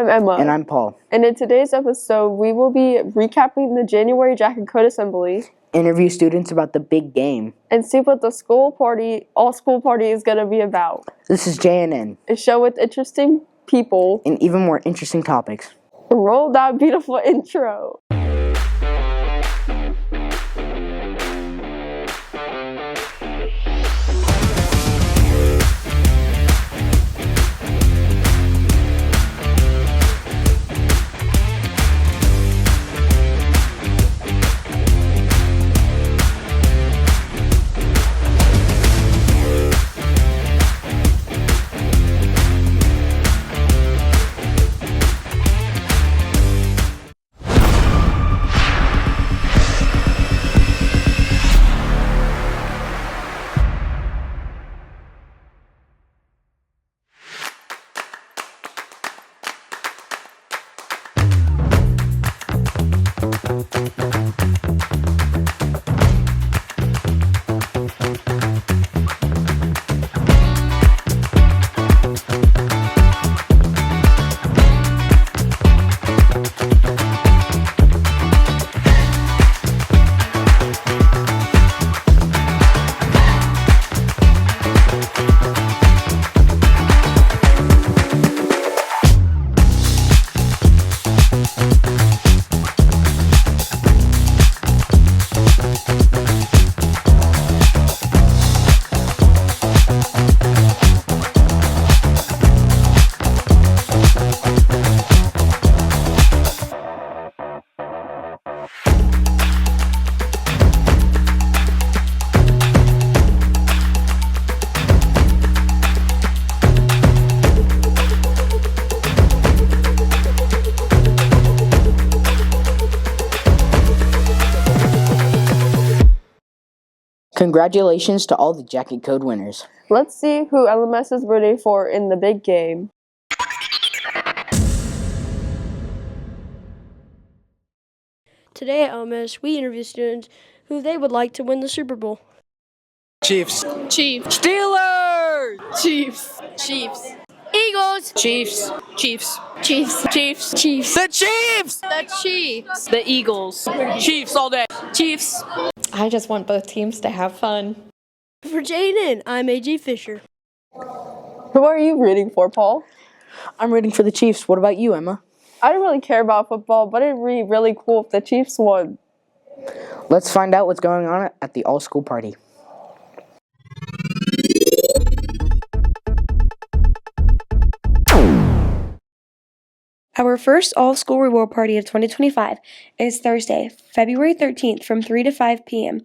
I'm Emma. And I'm Paul. And in today's episode, we will be recapping the January Jack and Code Assembly, Interview students about the big game, and see what the all-school party is going to be about. This is JNN. A show with interesting people. And even more interesting topics. Roll that beautiful intro. Congratulations to all the Jack and Code winners. Let's see who LMS is rooting for in the big game. Today at LMS, we interview students who they would like to win the Super Bowl. Chiefs. Chiefs. Steelers. Chiefs. Chiefs. Eagles. Chiefs. Chiefs. Chiefs. Chiefs. Chiefs. The Chiefs. The Chiefs. The Eagles. Chiefs all day. Chiefs. I just want both teams to have fun. For JNN, I'm A.G. Fisher. Who are you rooting for, Paul? I'm rooting for the Chiefs. What about you, Emma? I don't really care about football, but it'd be really cool if the Chiefs won. Let's find out what's going on at the all-school party. Our first all-school reward party of 2025 is Thursday, February 13th from 3 to 5 p.m.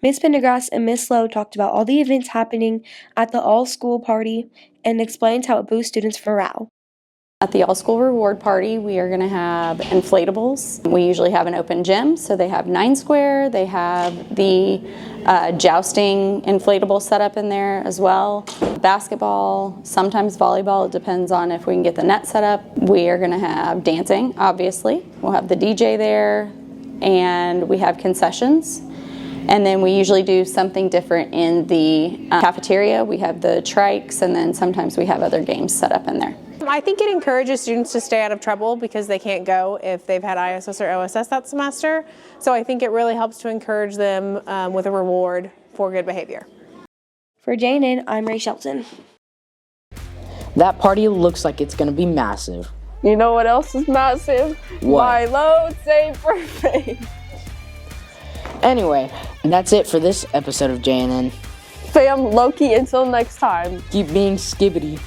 Ms. Pendergrass and Ms. Lowe talked about all the events happening at the all-school party and explained how it boosts students' morale. At the all-school reward party, we are going to have inflatables. We usually have an open gym, so they have 9 square. They have the jousting inflatable set up in there as well. Basketball, sometimes volleyball. It depends on if we can get the net set up. We are going to have dancing, obviously. We'll have the DJ there, and we have concessions. And then we usually do something different in the cafeteria. We have the trikes, and then sometimes we have other games set up in there. I think it encourages students to stay out of trouble because they can't go if they've had ISS or OSS that semester. So I think it really helps to encourage them with a reward for good behavior. For JNN, I'm Ray Shelton. That party looks like it's going to be massive. You know what else is massive? What? My load say perfect. Anyway, that's it for this episode of JNN. Fam, Loki, until next time. Keep being skibbity.